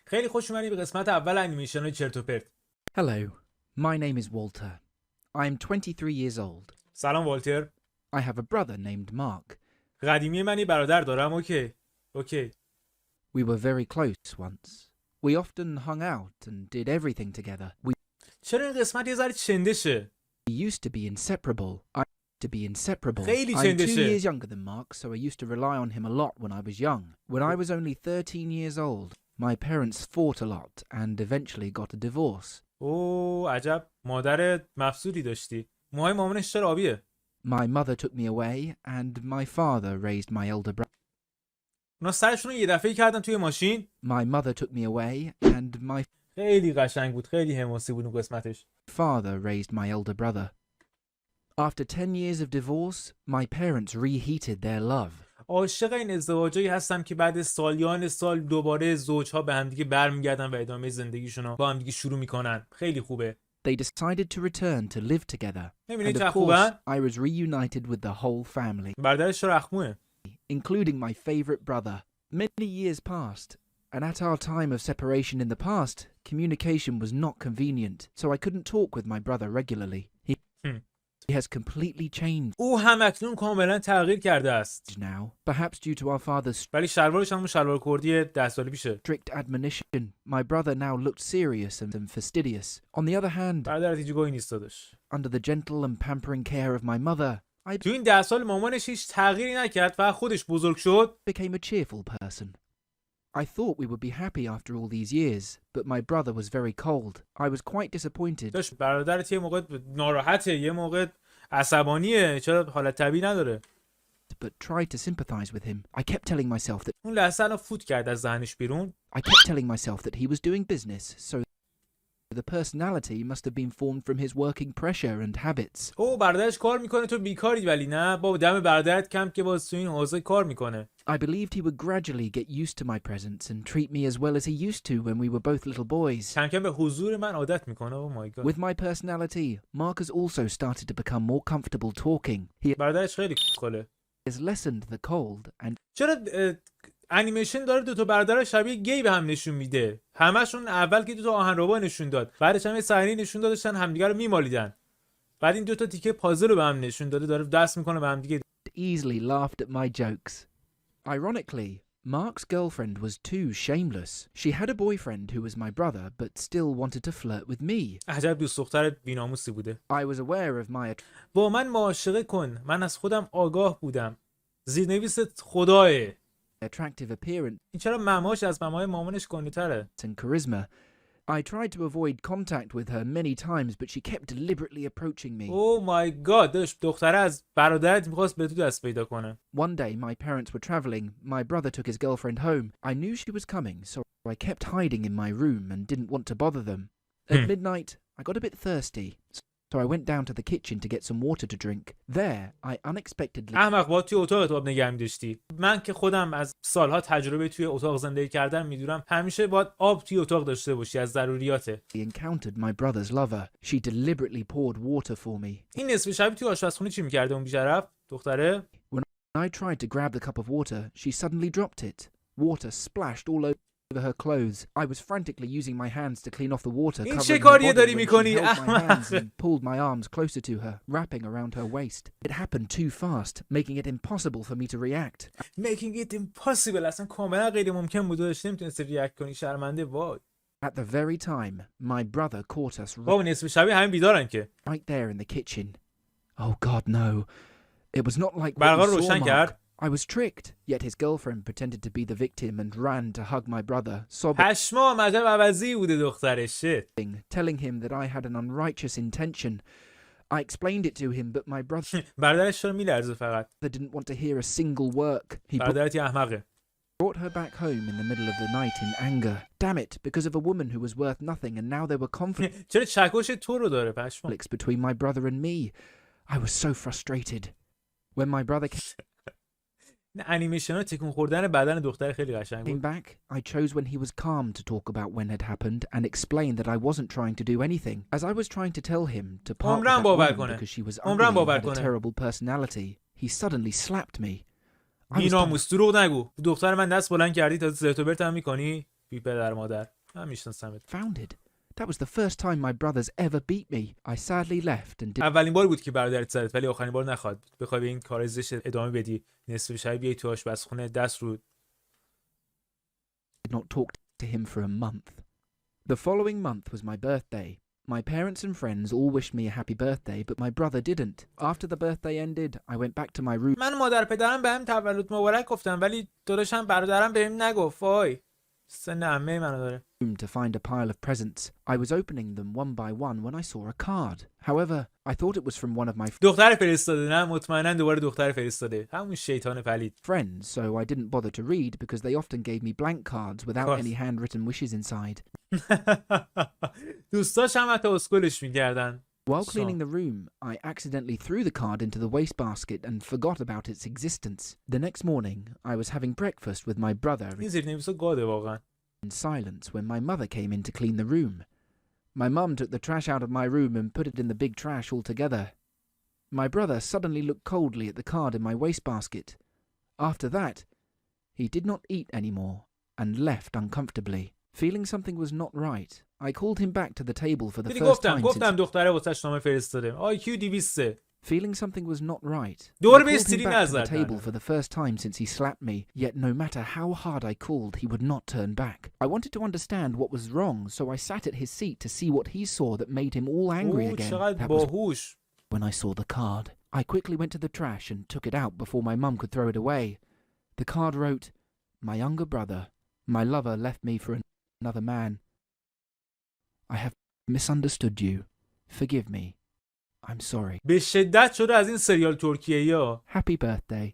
خیلی خوش اومدید به قسمت اول انیمیشن چرت و پرت. Hello, my name is Walter. I'm 23 years old. سلام والتر. I have a brother named Mark. قدیمی من یه برادر دارم. اوکی. We were very close once. We often hung out and did everything together. چرا این قسمت یه ذره چندشه؟ We used to be inseparable. خیلی I'm 2 چندشه. years younger than Mark, so I used to rely on him a lot when I was young. When I was only 13 years old, my parents fought a lot and eventually got a divorce. اوه عجب مادر مفسودی داشتی. موهای مامانش چرا آبیه؟ My mother took me away and my father raised my elder brother. اونا سرشون رو یه دفعه کردن توی ماشین. My mother took me away and my خیلی قشنگ بود. خیلی حماسی بود اون قسمتش. father raised my elder brother. After 10 years of divorce, my parents reheated their love. عاشق این ازدواجایی هستم که بعد سالیان سال دوباره زوجها به همدیگه برمیگردن و ادامه زندگیشون رو با همدیگه شروع میکنن. خیلی خوبه. They decided to return to live together. میبینی And چه of course, خوبن؟ I was reunited with the whole family, برادرش چرا اخموه؟ including my favorite brother. Many years passed, and at our time of separation in the past, communication was not convenient, so I couldn't talk with my brother regularly. He has completely changed او هم اکنون کاملا تغییر کرده است. now, perhaps due to our father's ولی شلوارش همون شلوار کردی 10 سال پیشه. strict admonition. My brother now looked serious and fastidious. On the other hand, برادرت هیچ گویی نیست داداش. under the gentle and pampering care of my mother, I تو این 10 سال مامانش هیچ تغییری نکرد و خودش بزرگ شد. became a cheerful person. I thought we would be happy after all these years, but my brother was very cold. I was quite disappointed. داش برادرت یه موقع ناراحته، یه موقع عصبانیه، چرا حالت طبیعی نداره. But tried to sympathize with him. I kept telling myself that اون لحظه الان فوت کرد از ذهنش بیرون. I kept telling myself that he was doing business, so the personality must have been formed from his working pressure and habits. او برادرش کار میکنه تو بیکاری، ولی نه با دم برادرت کم که باز تو این حوزه کار میکنه. I believed he would gradually get used to my presence and treat me as well as he used to when we were both little boys. کم کم به حضور من عادت میکنه. او مای گاد. With my personality, Mark has also started to become more comfortable talking. He برادرش خیلی خوله. has lessened the cold and چرا انیمیشن داره دو تا برادر شبیه گی به هم نشون میده؟ همشون اول که دو تا آهنربا نشون داد، بعدش هم یه صحنه نشون دادن همدیگه رو میمالیدن. بعد این دو تا تیکه پازل رو به هم نشون داده، داره دست میکنه به هم دیگه. easily laughed at my jokes. Ironically, Mark's girlfriend was too shameless. She had a boyfriend who was my brother but still wanted to flirt with me. عجب دوست دختر بی‌ناموسی بوده. I was aware of my با من معاشقه کن، من از خودم آگاه بودم. زیرنویس خداه. attractive appearance این چرا مماش از مامای مامانش گنده‌تره؟ and charisma. I tried to avoid contact with her many times, but she kept deliberately approaching me. او مای گاد، دختره از برادرت می‌خواست به تو دست پیدا کنه. One day, my parents were traveling. My brother took his girlfriend home. I knew she was coming, so I kept hiding in my room and didn't want to bother them. At midnight, I got a bit thirsty, so I went down to the kitchen to get some water to drink. There, I unexpectedly احمق، با توی اتاق آب نگه می‌داشتی. من که خودم از سالها تجربه توی اتاق زندگی کردم میدونم همیشه باید آب توی اتاق داشته باشی، از ضروریاته. encountered my brother's lover. She deliberately poured water for me. این نصف شبی توی آشپزخونه چی می‌کرده اون بی‌شرف دختره؟ When I tried to grab the cup of water, she suddenly dropped it. Water splashed all over her clothes. I was frantically using my hands to clean off the water این covering چه her کاریه body داری when she می‌کنی؟ held my hands and pulled my arms closer to her, wrapping around her waist. It happened too fast, making it impossible for me to react. making it impossible. اصلا کاملا غیر ممکن بود. داشت نمیتونستی ریاکت کنی. شرمنده. وای. At the very time, my brother caught us بابا نصف شبی همین بیدارن که. right there in the kitchen. Oh God, no. It was not like what برقا we رو saw, روشن Mark. کرد. I was tricked, yet his girlfriend pretended to be the victim and ran to hug my brother, sobbing, پشما عجب عوضی بوده دخترش. telling him that I had an unrighteous intention. I explained it to him, but my brother برادرش چرا میلرزه فقط؟ didn't want to hear a single word. He برادرت یه احمقه. brought her back home in the middle of the night in anger. Damn it, because of a woman who was worth nothing, and now there were چرا چکش تو رو داره پشما؟ conflicts between my brother and me. I was so frustrated. When my brother انیمیشن ها تکون خوردن بدن دختر خیلی قشنگ came بود. back, I chose when he was calm to talk about when had happened and explained that I wasn't trying to do anything. As I was trying to tell him to part with عمرم that باور woman کنه. because she was عمرم ugly and باور had a کنه. terrible personality, he suddenly slapped me. I was بی‌ناموس دروغ نگو. دختر من دست بلند کردی تا زرت و پرت هم می‌کنی؟ بی پدر مادر. من میشناسمت. founded. That was the first time my brothers ever beat me. I sadly left and did اولین بار بود که برادرت زدت ولی آخرین بار نخواد بخوای به این کار زشت ادامه بدی. نصف شب بیای تو آشپزخونه دست رو not talk to him for a month. The following month was my birthday. My parents and friends all wished me a happy birthday, but my brother didn't. After the birthday ended, I went back to my room من مادر پدرم بهم تولد مبارک گفتم ولی داداشم برادرم بهم نگفت. وای سن عمه منو داره. to find a pile of presents. I was opening them one by one when I saw a card. However, I thought it was from one of my دختر فرستاده. نه مطمئنا دوباره دختر فرستاده. همون شیطان پلید. friends, so I didn't bother to read because they often gave me blank cards without any handwritten wishes inside. دوستاش هم حتی اسکلش می‌کردن. While cleaning the room, I accidentally threw the card into the wastebasket and forgot about its existence. The next morning, I was having breakfast with my brother این زیرنویس گاده واقعا. in silence when my mother came in to clean the room. My mum took the trash out of my room and put it in the big trash altogether. My brother suddenly looked coldly at the card in my wastebasket. After that, he did not eat anymore and left uncomfortably. Feeling something was not right, I called him back to the table for the first time گفتم دختره واسش نامه فرستاده. IQ 200. Feeling something was not right, I دور called بهش him سیلی back to the نزد. table for the first time since he slapped me, yet no matter how hard I called, he would not turn back. I wanted to understand what was wrong, so I sat at his seat to see what he saw that made him all angry again. چقدر That was باهوش. when I saw the card. I quickly went to the trash and took it out before my mum could throw it away. The card wrote, "My younger brother, my lover left me for another man. I have misunderstood you. Forgive me. I'm sorry. به شدت شده از این سریال ترکیه‌ای‌ها. Happy birthday."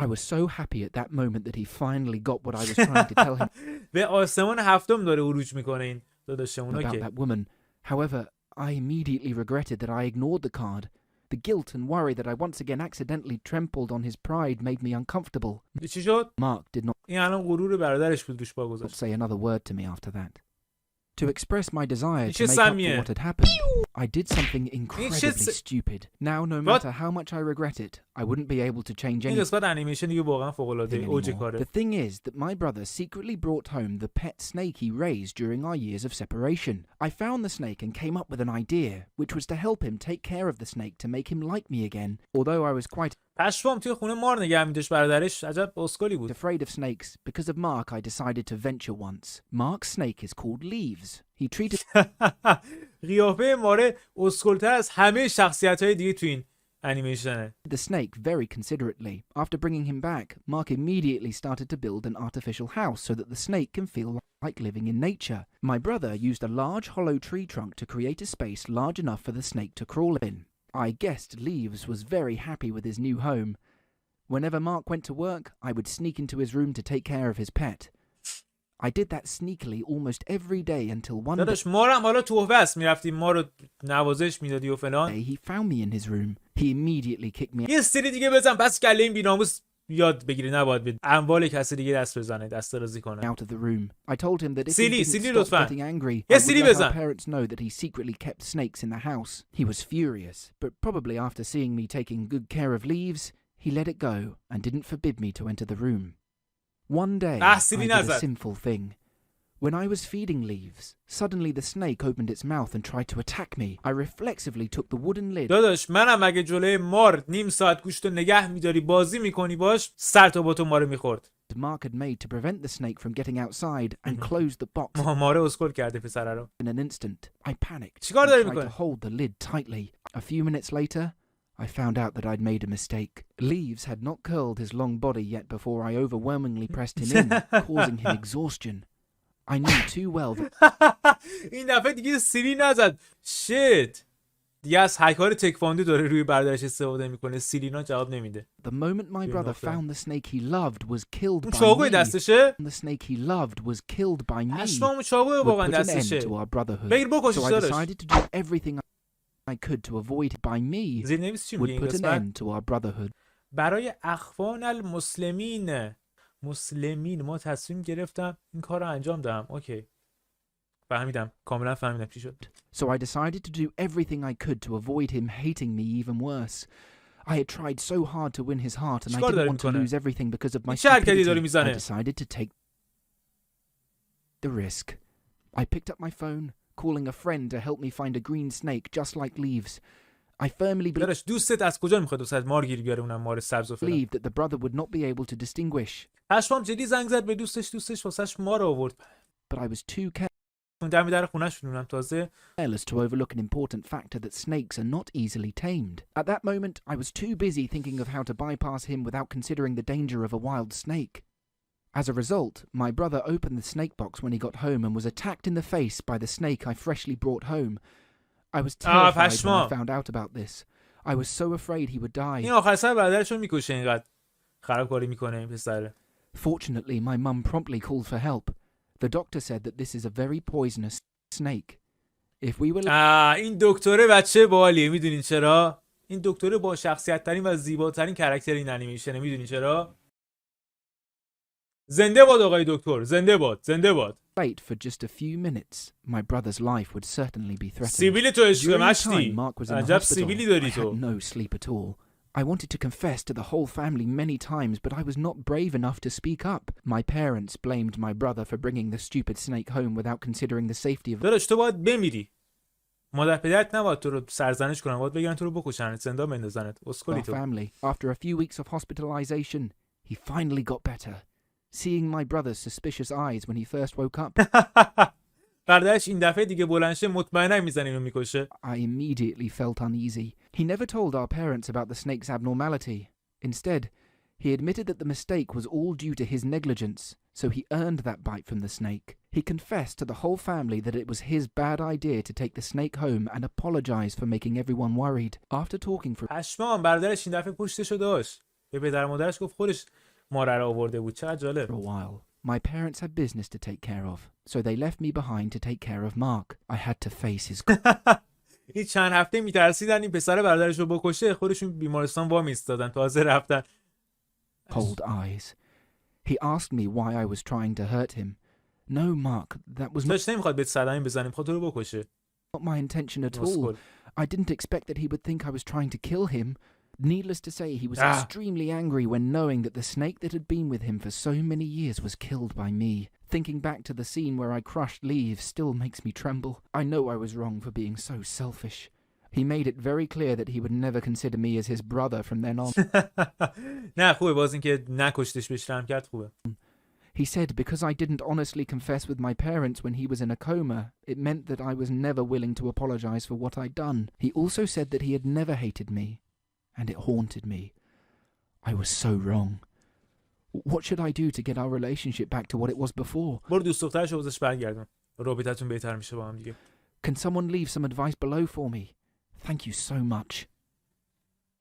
I was so happy at that moment that he finally got what I was trying to tell him به آسمان هفتم داره عروج میکنه این داداشمون. about اوکی. that woman. However, I immediately regretted that I ignored the card. The guilt and worry that I once again accidentally trampled on his pride made me uncomfortable. چی شد؟ Mark did not این الان غرور برادرش بود روش پا گذاشت. say another word to me after that. To express my desire این to چه make up for سمیه؟ what had happened, I did something incredibly stupid. Now, no matter how much I regret it, I wouldn't be able to change این anything قسمت انیمیشن دیگه واقعا فوق‌العاده اوج anymore. کاره. The thing is that my brother secretly brought home the pet snake he raised during our years of separation. I found the snake and came up with an idea, which was to help him take care of the snake to make him like me again. Although I was quite پشمام توی خونه مار نگه می‌داشت برادرش. عجب اسکلی بود. afraid of snakes, because of Mark I decided to venture once. Mark's snake is called Leaves. He treated قیافه ماره اسکل‌تر از همه شخصیت‌های دیگه تو این انیمیشنه. the snake very considerately. After bringing him back, Mark immediately started to build an artificial house so that the snake can feel like living in nature. My brother used a large hollow tree trunk to create a space large enough for the snake to crawl in. I guessed Leaves was very happy with his new home. Whenever Mark went to work, I would sneak into his room to take care of his pet. I did that sneakily almost every day until one داداش مارم حالا توهه است میرفتیم ما رو نوازش میدادی و فلان. day he found me in his room. He immediately kicked me یه سری دیگه بزن پس کله این بی‌ناموس یاد بگیره نباید به اموال کسی دیگه دست بزنه دست درازی کنه. out of the room. I told him that if Silly, he didn't silly stop لطفاً. getting angry, Yes, I would silly let our بزن. parents know that he secretly kept snakes in the house. He was furious, but probably after seeing me taking good care of Leaves, he let it go and didn't forbid me to enter the room. One day, I silly did a نزد. sinful thing. When I was feeding Leaves, suddenly the snake opened its mouth and tried to attack me. I reflexively took the wooden lid داداش منم اگه جلوی مار نیم ساعت گوشت رو نگه میداری بازی میکنی باش سر تا با تو ماره میخورد. Mark had made to prevent the snake from getting outside and closed the box ماره اسکل کرده پسره رو. in an instant. I panicked چیکار and داری tried to میکنی؟ hold the lid tightly. A few minutes later, I found out that I'd made a mistake. Leaves had not curled his long body yet before I overwhelmingly pressed him in, causing him exhaustion. I knew too well that این دفعه دیگه سیلی نزد. شیت. دیگه از هکار تکواندو داره روی برادرش استفاده میکنه. سیلینا جواب نمیده. the moment my brother found the snake he loved was killed اون by چاقوی me. دستشه؟ The snake he loved was killed by me. پشمام اون چاقوی Would واقعا put an end دستشه. to our brotherhood. بگیر بکشش So I داداش. decided to do everything I could to avoid it by me. زیرنویس چی میگه Would این put an قسمت؟ end to our brotherhood. برای اخوان المسلمین ما تصمیم گرفتم این کار رو انجام دهم. اوکی. فهمیدم. کاملا فهمیدم چی شد. So I decided to do everything I could to avoid him hating me even worse. I had tried so hard to win his heart and I چیکار didn't داره want to میکنه؟ lose everything because of my این چه حرکتی داره stupidity. I میزنه؟ decided to take the risk. I picked up my phone, calling a friend to help me find a green snake just like leaves. I firmly داداش دوستت از کجا میخواد واسه مار گیر بیاره، اونم مار سبز و فلان. believed that the brother would not be able to distinguish. پشمام جدی زنگ زد به دوستش واسش مار آورد. But I was too اون دم در خونه‌شون اونم تازه. careless to overlook an important factor that snakes are not easily tamed. At that moment, I was too busy thinking of how to bypass him without considering the danger of a wild snake. As a result, my brother opened the snake box when he got home and was attacked in the face by the snake I freshly brought home. I was terrified when I found out about this. I was so afraid he would die. این آخر سر برادرشو میکشه، اینقدر خرابکاری میکنه این پسره. Fortunately, my mum promptly called for help. The doctor said that this is a very poisonous snake. If we were این دکتره بچه باحالیه، میدونین چرا؟ این دکتره با شخصیت ترین و زیباترین کاراکتر این انیمیشنه، میدونین چرا؟ زنده باد آقای دکتر، زنده باد، زنده باد. late for just a few minutes, my brother's life would certainly be threatened. سیبیلی تو عشق During the مشتی. time Mark was in the عجب hospital, سیبیلی I داری had تو. no sleep at all. I wanted to confess to the whole family many times, but I was not brave enough to speak up. My parents blamed my brother for bringing the stupid snake home without considering the safety of داداش تو باید بمیری. مادر پدرت نباید تو رو سرزنش کنن، باید بگن تو رو بکشن، زندان بندازنت. اسکلی our تو. family. After a few weeks of hospitalization, he finally got better. Seeing my brother's suspicious eyes when he first woke up, برادرش این دفعه دیگه بلنشه مطمئنا میزنه اینو میکشه. I immediately felt uneasy. He never told our parents about the snake's abnormality. Instead, he admitted that the mistake was all due to his negligence, so he earned that bite from the snake. He confessed to the whole family that it was his bad idea to take the snake home and apologized for making everyone worried. After talking for پشمام برادرش این دفعه پشتشو داشت. به پدر مادرش گفت خودش ماره رو آورده بود. چقدر جالب. a while, my parents had business to take care of, so they left me behind to take care of Mark. I had to face his این چند هفته میترسیدن این پسر برادرش رو بکشه، خودشون بیمارستان وا میستادن، تازه رفتن. cold eyes. He asked me why I was trying to hurt him. No, Mark, that was داشت نمیخواد بهت صدمه بزنیم، میخواد تو رو بکشه. not my intention at all. اسکل. I didn't expect that he would think I was trying to kill him. Needless to say, he was Ah. extremely angry when knowing that the snake that had been with him for so many years was killed by me. Thinking back to the scene where I crushed leaves still makes me tremble. I know I was wrong for being so selfish. He made it very clear that he would never consider me as his brother from then on. نه خوبه، باز اینکه نکشتش بهش رحم کرد خوبه. He said because I didn't honestly confess with my parents when he was in a coma, it meant that I was never willing to apologize for what I'd done. He also said that he had never hated me, and it haunted me. I was so wrong. What should I do to get our relationship back to what it was before? برو دوست دخترش رو برگردون. رابطتون بهتر میشه با هم دیگه. Can someone leave some advice below for me? Thank you so much.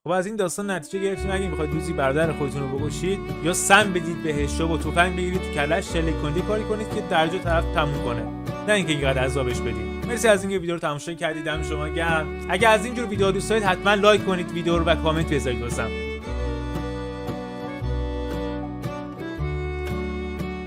خب از این داستان نتیجه گرفتیم اگه میخواید روزی برادر خودتون رو بکشید یا سم بدید بهش یا با تفنگ بگیرید تو کلهش شلیک کنید، کاری کنید که درجا طرف تموم کنه، نه اینکه اینقدر عذابش بدید. مرسی از اینکه ویدیو رو تماشا کردید. دم شما گرم. اگه از اینجور ویدیوها دوست دارید حتما لایک کنید ویدیو رو و کامنت بذارید واسم.